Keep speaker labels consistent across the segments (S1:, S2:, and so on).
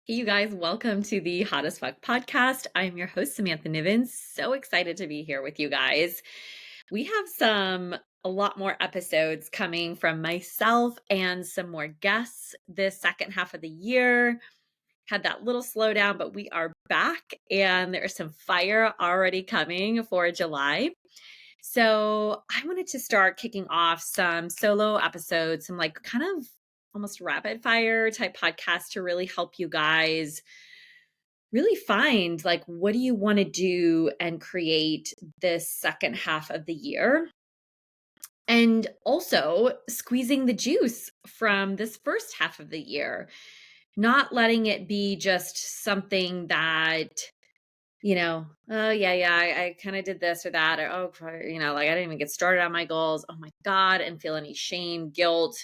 S1: Hey, you guys, welcome to the Hot as Fuck podcast. I'm your host, Samantha Nivens. So excited to be here with you guys. We have a lot more episodes coming from myself and some more guests this second half of the year. Had that little slowdown, but we are back and there is some fire already coming for July. So I wanted to start kicking off some solo episodes, some like kind of almost rapid fire type podcasts to really help you guys really find like what do you want to do and create this second half of the year, and also squeezing the juice from this first half of the year, not letting it be just something that oh yeah, I kind of did this or that, or like I didn't even get started on my goals, oh my god, and feel any shame, guilt,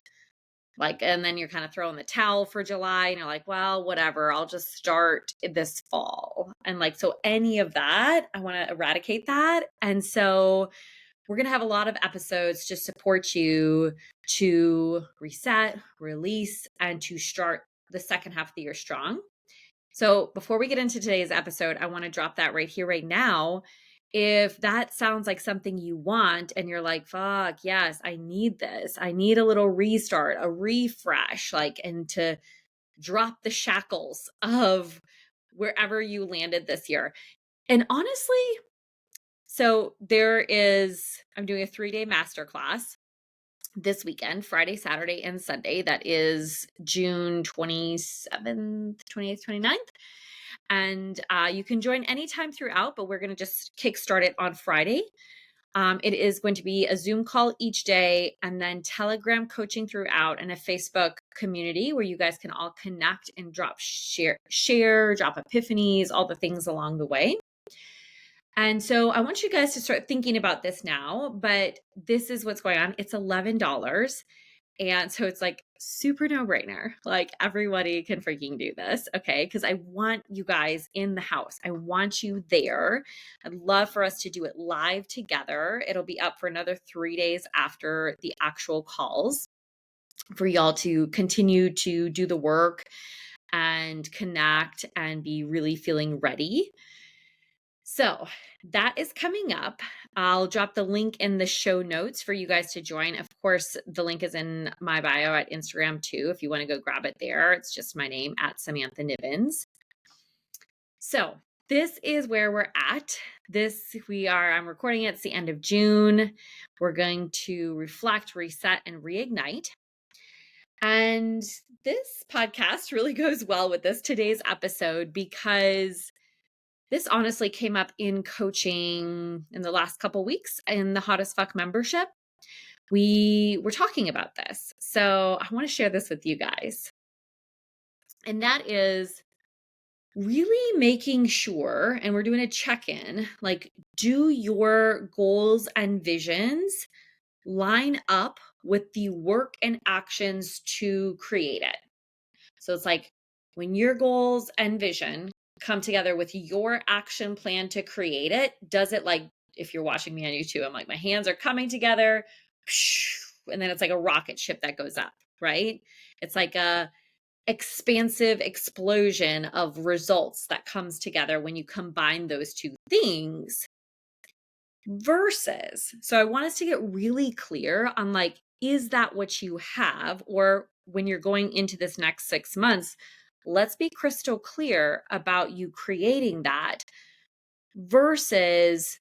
S1: like, and then you're kind of throwing the towel for July and you're like, well, whatever, I'll just start this fall. And like, so any of that, I want to eradicate that. And so we're going to have a lot of episodes to support you to reset, release, and to start the second half of the year strong. So before we get into today's episode, I want to drop that right here, right now. If that sounds like something you want and you're like, fuck, yes, I need this. I need a little restart, a refresh, like, and to drop the shackles of wherever you landed this year. And honestly, I'm doing a 3-day masterclass this weekend, Friday, Saturday, and Sunday. That is June 27th, 28th, 29th. And you can join anytime throughout, but we're going to just kickstart it on Friday. It is going to be a Zoom call each day, and then Telegram coaching throughout, and a Facebook community where you guys can all connect and share, drop epiphanies, all the things along the way. And so I want you guys to start thinking about this now, but this is what's going on. It's $11. And so it's like super no brainer. Like everybody can freaking do this. Okay. Cause I want you guys in the house. I want you there. I'd love for us to do it live together. It'll be up for another 3 days after the actual calls for y'all to continue to do the work and connect and be really feeling ready. So that is coming up. I'll drop the link in the show notes for you guys to join. Of course, the link is in my bio at Instagram too, if you want to go grab it there. It's just my name at Samantha Nivens. So this is where we're at. I'm recording it. It's the end of June. We're going to reflect, reset, and reignite. And this podcast really goes well with today's episode, because this honestly came up in coaching in the last couple weeks in the Hot as Fuck membership. We were talking about this. So I want to share this with you guys. And that is really making sure, and we're doing a check-in, like, do your goals and visions line up with the work and actions to create it? So it's like when your goals and vision come together with your action plan to create it, does it, like, if you're watching me on YouTube, I'm like, my hands are coming together, and then it's like a rocket ship that goes up, right? It's like a expansive explosion of results that comes together when you combine those two things. Versus, so I want us to get really clear on, like, is that what you have? Or when you're going into this next 6 months, let's be crystal clear about you creating that. Versus,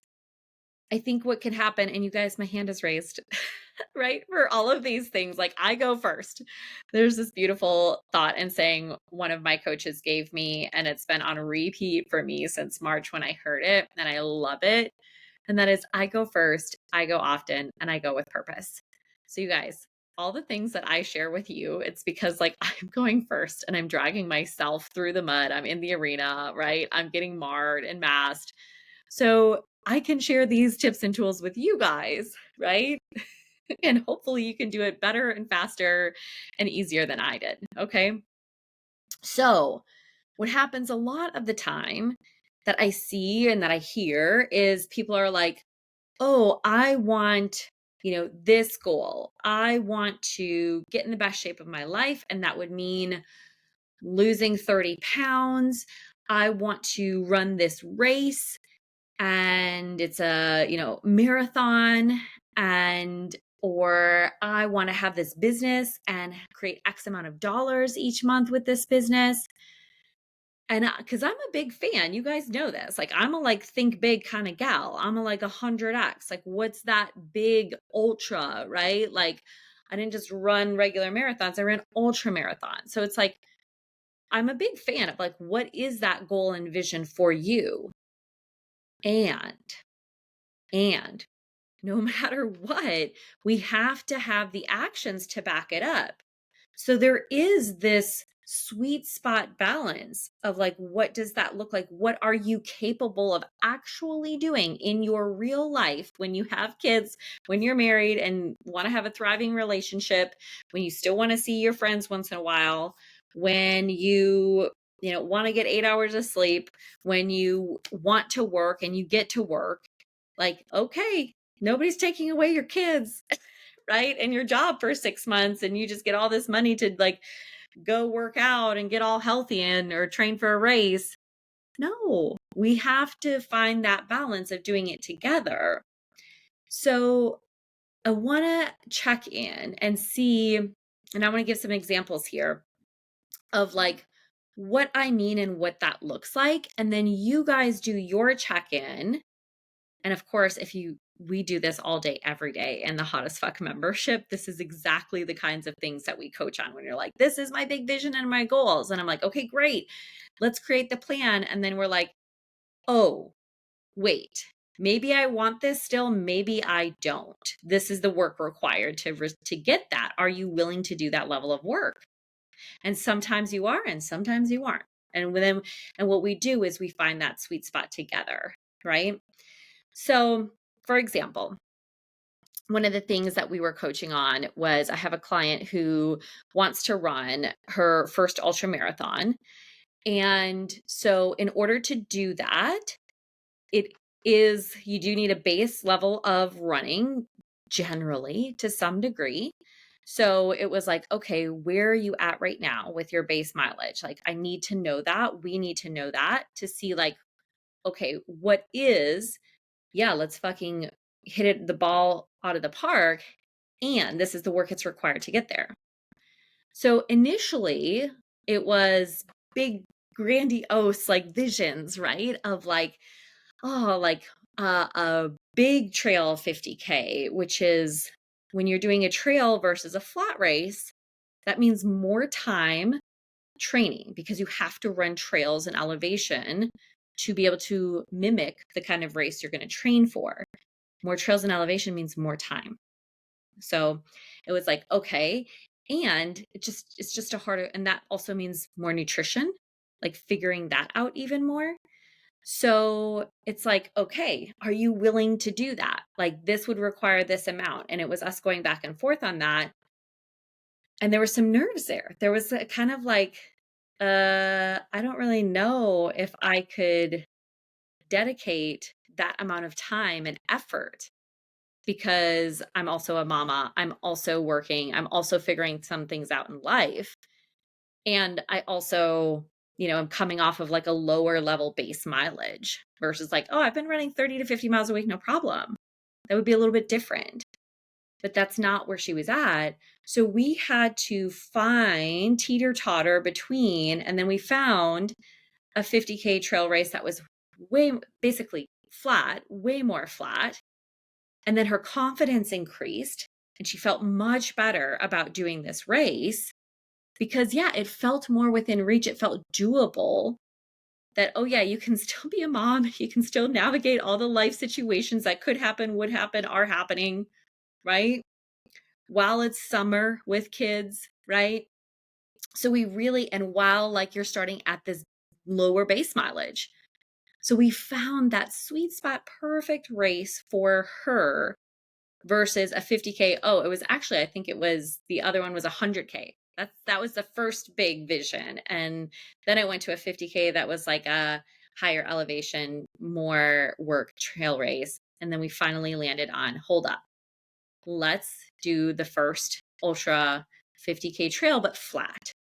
S1: I think what can happen, and you guys, my hand is raised, right? For all of these things, like, I go first. There's this beautiful thought and saying one of my coaches gave me, and it's been on repeat for me since March when I heard it, and I love it. And that is, I go first, I go often, and I go with purpose. So you guys, all the things that I share with you, it's because, like, I'm going first and I'm dragging myself through the mud. I'm in the arena, right? I'm getting marred and masked. So I can share these tips and tools with you guys, right? And hopefully you can do it better and faster and easier than I did. Okay. So what happens a lot of the time that I see and that I hear is people are like, oh, I want, this goal. I want to get in the best shape of my life. And that would mean losing 30 pounds. I want to run this race and it's a, marathon, and or I want to have this business and create X amount of dollars each month with this business. And because I'm a big fan, you guys know this. Like, I'm a think big kind of gal. I'm a 100x. Like, what's that big ultra, right? Like, I didn't just run regular marathons, I ran ultra marathons. So it's like, I'm a big fan of what is that goal and vision for you? And no matter what, we have to have the actions to back it up. So there is this sweet spot balance of what does that look like? What are you capable of actually doing in your real life when you have kids, when you're married and want to have a thriving relationship, when you still want to see your friends once in a while, when you want to get 8 hours of sleep, when you want to work and you get to work, okay, nobody's taking away your kids, right? And your job for 6 months, and you just get all this money to go work out and get all healthy or train for a race. No, we have to find that balance of doing it together. So I want to check in and see, and I want to give some examples here of what I mean and what that looks like. And then you guys do your check-in. And of course, we do this all day, every day in the Hot as Fuck membership. This is exactly the kinds of things that we coach on when you're like, this is my big vision and my goals. And I'm like, okay, great. Let's create the plan. And then we're like, oh, wait, maybe I want this still. Maybe I don't. This is the work required to get that. Are you willing to do that level of work? And sometimes you are, and sometimes you aren't. And what we do is we find that sweet spot together, right? So, for example, one of the things that we were coaching on was I have a client who wants to run her first ultra marathon. And so in order to do that, you do need a base level of running generally to some degree. So it was like, okay, where are you at right now with your base mileage? I need to know that. We need to know that to see okay, let's fucking hit the ball out of the park. And this is the work it's required to get there. So initially it was big, grandiose, visions, right? Of a big trail 50K, which is when you're doing a trail versus a flat race, that means more time training because you have to run trails and elevation to be able to mimic the kind of race you're going to train for. More trails and elevation means more time. So it was like, okay. And it's just a harder, and that also means more nutrition, figuring that out even more. So it's like, okay, are you willing to do that? This would require this amount. And it was us going back and forth on that. And there were some nerves there. There was a kind of I don't really know if I could dedicate that amount of time and effort because I'm also a mama. I'm also working. I'm also figuring some things out in life. And I also, I'm coming off of a lower level base mileage versus oh, I've been running 30 to 50 miles a week, no problem. That would be a little bit different. But that's not where she was at. So we had to find teeter-totter between, and then we found a 50K trail race that was basically flat, way more flat. And then her confidence increased and she felt much better about doing this race because, it felt more within reach. It felt doable that, oh, yeah, you can still be a mom. You can still navigate all the life situations that could happen, would happen, are happening, right? While it's summer with kids, right? So and while you're starting at this lower base mileage. So we found that sweet spot, perfect race for her versus a 50K. Oh, it was actually, I think the other one was 100K. That was the first big vision. And then I went to a 50K that was a higher elevation, more work trail race. And then we finally landed on, hold up, let's do the first ultra 50K trail, but flat.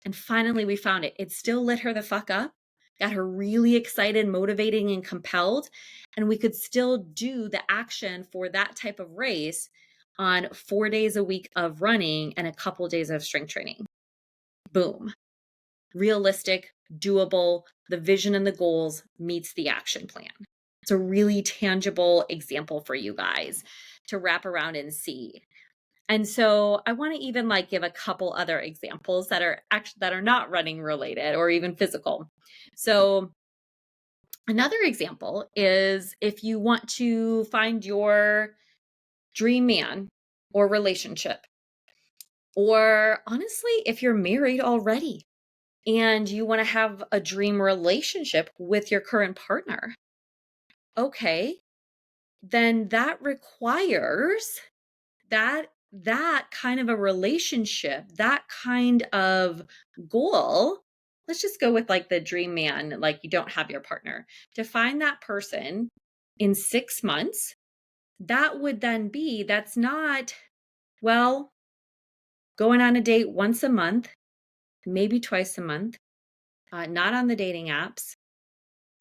S1: And finally we found it. It still lit her the fuck up, got her really excited, motivating, and compelled. And we could still do the action for that type of race on 4 days a week of running and a couple days of strength training. Boom. Realistic, doable, the vision and the goals meets the action plan. It's a really tangible example for you guys to wrap around and see. And so I want to even like give a couple other examples that are not running related or even physical. So another example is if you want to find your dream man or relationship, or honestly, if you're married already and you want to have a dream relationship with your current partner, okay, then that requires that kind of a relationship, that kind of goal. Let's just go with like the dream man, like you don't have your partner. To find that person in 6 months, that would then be, that's not, well, going on a date once a month, maybe twice a month, not on the dating apps,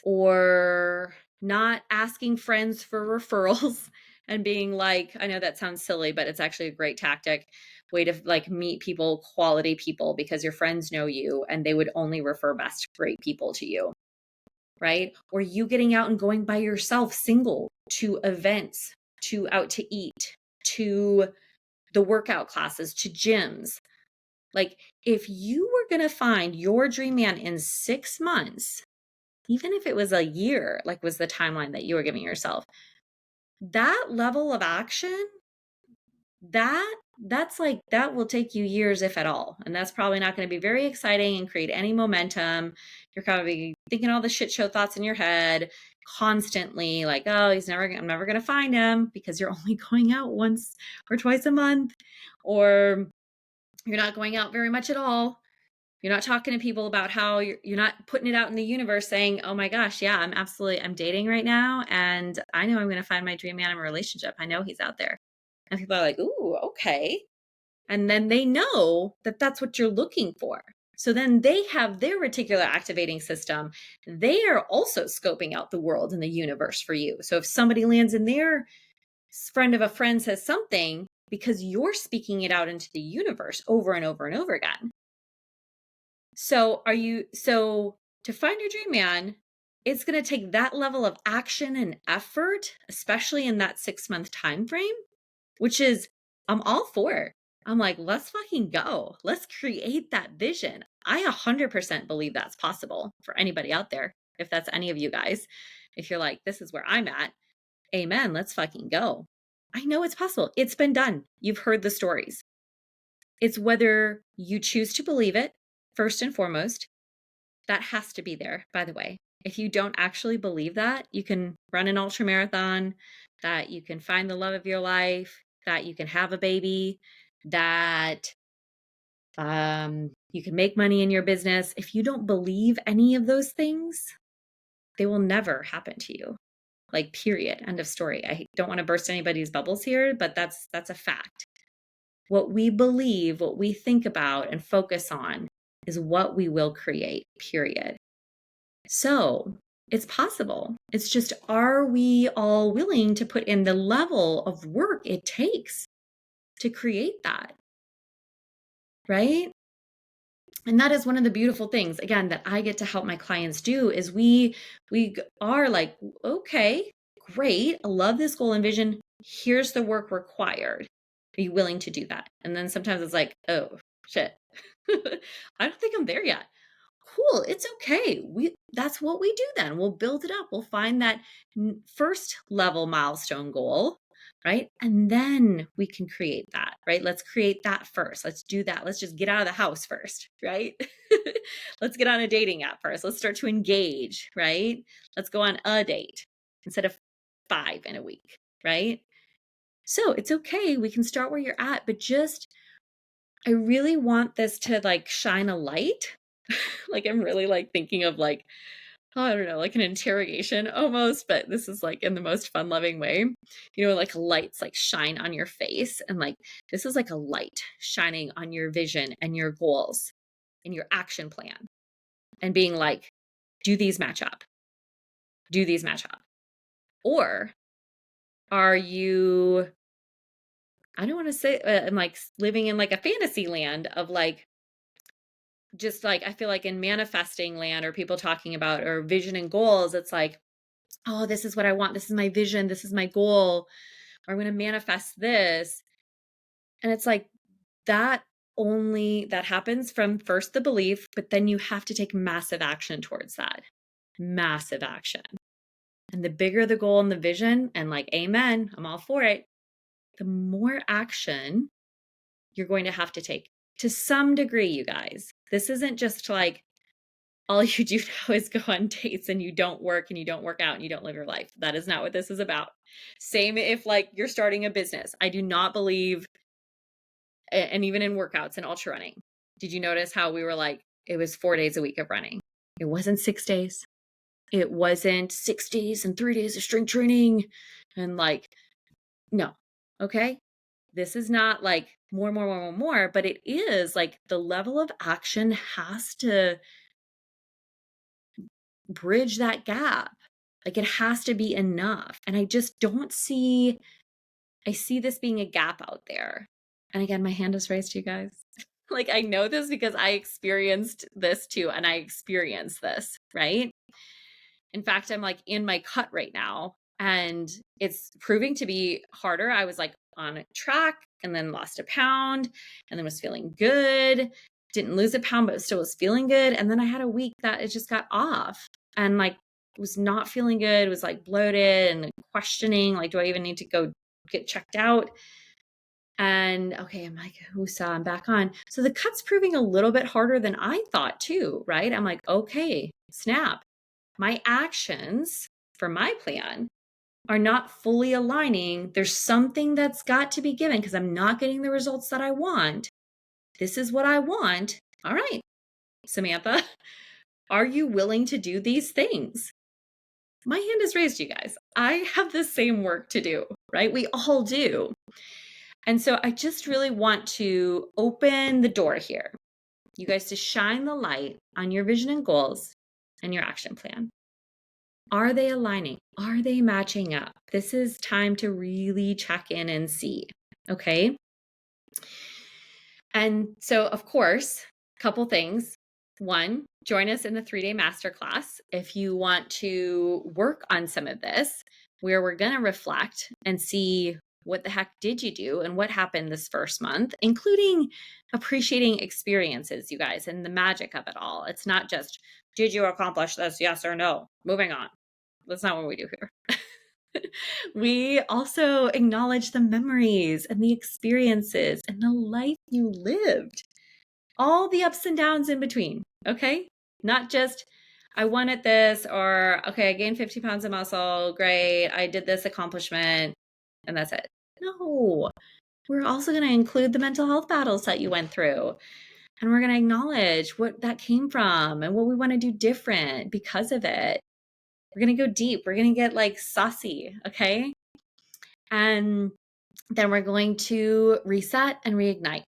S1: or not asking friends for referrals and being like, I know that sounds silly, but it's actually a great tactic way to like meet people, quality people, because your friends know you and they would only refer best great people to you, right? Or you getting out and going by yourself, single, to events, to out to eat, to the workout classes, to gyms. Like if you were going to find your dream man in 6 months, even if it was a year, like was the timeline that you were giving yourself, that level of action, that's like, that will take you years, if at all. And that's probably not going to be very exciting and create any momentum. You're probably thinking all the shit show thoughts in your head constantly, like, oh, I'm never going to find him, because you're only going out once or twice a month, or you're not going out very much at all. You're not talking to people about how you're not putting it out in the universe saying, oh my gosh, yeah, I'm dating right now. And I know I'm going to find my dream man in a relationship. I know he's out there. And people are like, ooh, okay. And then they know that that's what you're looking for. So then they have their reticular activating system. They are also scoping out the world and the universe for you. So if somebody lands in their friend of a friend says something, because you're speaking it out into the universe over and over and over again. So to find your dream man, it's going to take that level of action and effort, especially in that 6-month time frame, which is, I'm all for. I'm like, let's fucking go. Let's create that vision. I 100% believe that's possible for anybody out there. If that's any of you guys, if you're like, this is where I'm at, amen, let's fucking go. I know it's possible. It's been done. You've heard the stories. It's whether you choose to believe it, first and foremost. That has to be there, by the way. If you don't actually believe that, you can run an ultra marathon, that you can find the love of your life, that you can have a baby, that you can make money in your business. If you don't believe any of those things, they will never happen to you. Like, period. End of story. I don't want to burst anybody's bubbles here, but that's a fact. What we believe, what we think about and focus on is what we will create, period. So it's possible. It's just, are we all willing to put in the level of work it takes to create that? Right? And that is one of the beautiful things, again, that I get to help my clients do is we are like, okay, great. I love this goal and vision. Here's the work required. Are you willing to do that? And then sometimes it's like, oh shit, I don't think I'm there yet. Cool. It's okay. That's what we do then. We'll build it up. We'll find that first level milestone goal, right? And then we can create that, right? Let's create that first. Let's do that. Let's just get out of the house first, right? Let's get on a dating app first. Let's start to engage, right? Let's go on a date instead of 5 in a week, right? So it's okay. We can start where you're at, but I really want this to like shine a light. Like I'm really like thinking of like, oh, I don't know, like an interrogation almost, but this is like in the most fun loving way, like lights like shine on your face. And like, this is like a light shining on your vision and your goals. in your action plan and being like, do these match up? Do these match up? Or are you, I don't want to say, I'm like living in like a fantasy land of like, just like, I feel like in manifesting land or people talking about or vision and goals, it's like, oh, this is what I want. This is my vision. This is my goal. Or I'm going to manifest this. And it's like that happens from first the belief, but then you have to take massive action towards that. Massive action. And the bigger the goal and the vision, and like, amen, I'm all for it, the more action you're going to have to take to some degree, you guys. This isn't just like all you do now is go on dates and you don't work and you don't work out and you don't live your life. That is not what this is about. Same if like you're starting a business. I do not believe, and even in workouts and ultra running, did you notice how we were like, it was 4 days a week of running? It wasn't 6 days. It wasn't 6 days and 3 days of strength training. And like, no, okay. This is not like more, but it is like the level of action has to bridge that gap. Like it has to be enough. And I just don't see, I see this being a gap out there. And again, my hand is raised, you guys. Like I know this because I experienced this too. And I experienced this, right? In fact, I'm like in my cut right now and it's proving to be harder. I was like on a track and then lost a pound and then was feeling good. Didn't lose a pound, but still was feeling good. And then I had a week that it just got off and like was not feeling good, was like bloated and questioning, like, do I even need to go get checked out? And okay, I'm like, whoosah, I'm back on. So the cut's proving a little bit harder than I thought too, right? I'm like, okay, snap. My actions for my plan are not fully aligning. There's something that's got to be given because I'm not getting the results that I want. This is what I want. All right, Samantha, are you willing to do these things? My hand is raised, you guys. I have the same work to do, right? We all do. And so I just really want to open the door here, you guys, to shine the light on your vision and goals and your action plan. Are they aligning? Are they matching up? This is time to really check in and see. Okay. And so, of course, a couple things. One, join us in the 3-day masterclass if you want to work on some of this, where we're going to reflect and see what the heck did you do and what happened this first month, including appreciating experiences, you guys, and the magic of it all. It's not just, did you accomplish this? Yes or no? Moving on. That's not what we do here. We also acknowledge the memories and the experiences and the life you lived, all the ups and downs in between. Okay. Not just, I wanted this, or, okay, I gained 50 pounds of muscle. Great. I did this accomplishment and that's it. No, we're also going to include the mental health battles that you went through. And we're going to acknowledge what that came from and what we want to do different because of it. We're going to go deep. We're going to get like saucy. Okay. And then we're going to reset and reignite.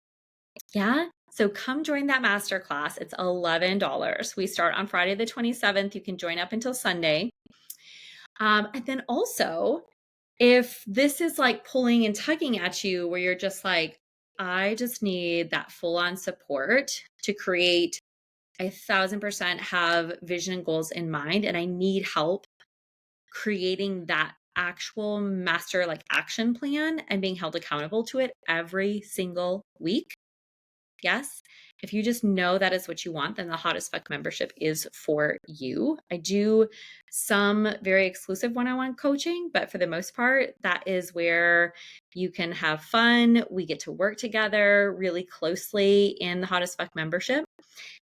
S1: Yeah. So come join that masterclass. It's $11. We start on Friday the 27th. You can join up until Sunday. And then also, if this is like pulling and tugging at you where you're just like, I just need that full-on support to create 1,000% have vision and goals in mind, and I need help creating that actual master like action plan and being held accountable to it every single week. Yes. If you just know that is what you want, then the Hot as Fuck membership is for you. I do some very exclusive one-on-one coaching, but for the most part, that is where you can have fun. We get to work together really closely in the Hot as Fuck membership.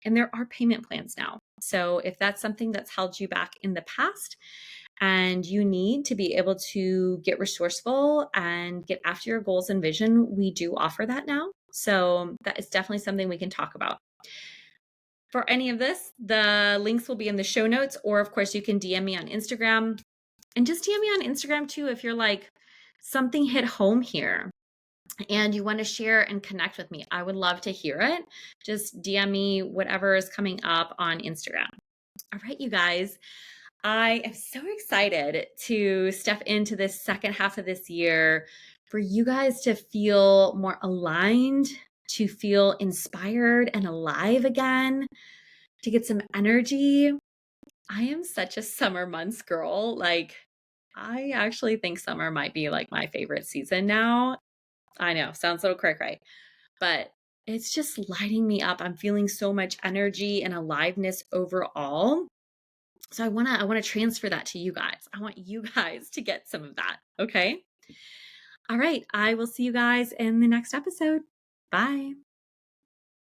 S1: And there are payment plans now. So if that's something that's held you back in the past and you need to be able to get resourceful and get after your goals and vision, we do offer that now. So that is definitely something we can talk about. For any of this, the links will be in the show notes, or of course you can DM me on Instagram, and just DM me on Instagram too if you're like, something hit home here. and you want to share and connect with me, I would love to hear it. Just DM me whatever is coming up on Instagram. All right, you guys. I am so excited to step into this second half of this year for you guys to feel more aligned, to feel inspired and alive again, to get some energy. I am such a summer months girl. Like, I actually think summer might be like my favorite season now. I know, sounds so cray cray, but it's just lighting me up. I'm feeling so much energy and aliveness overall. So I want to transfer that to you guys. I want you guys to get some of that. Okay? All right. I will see you guys in the next episode. Bye.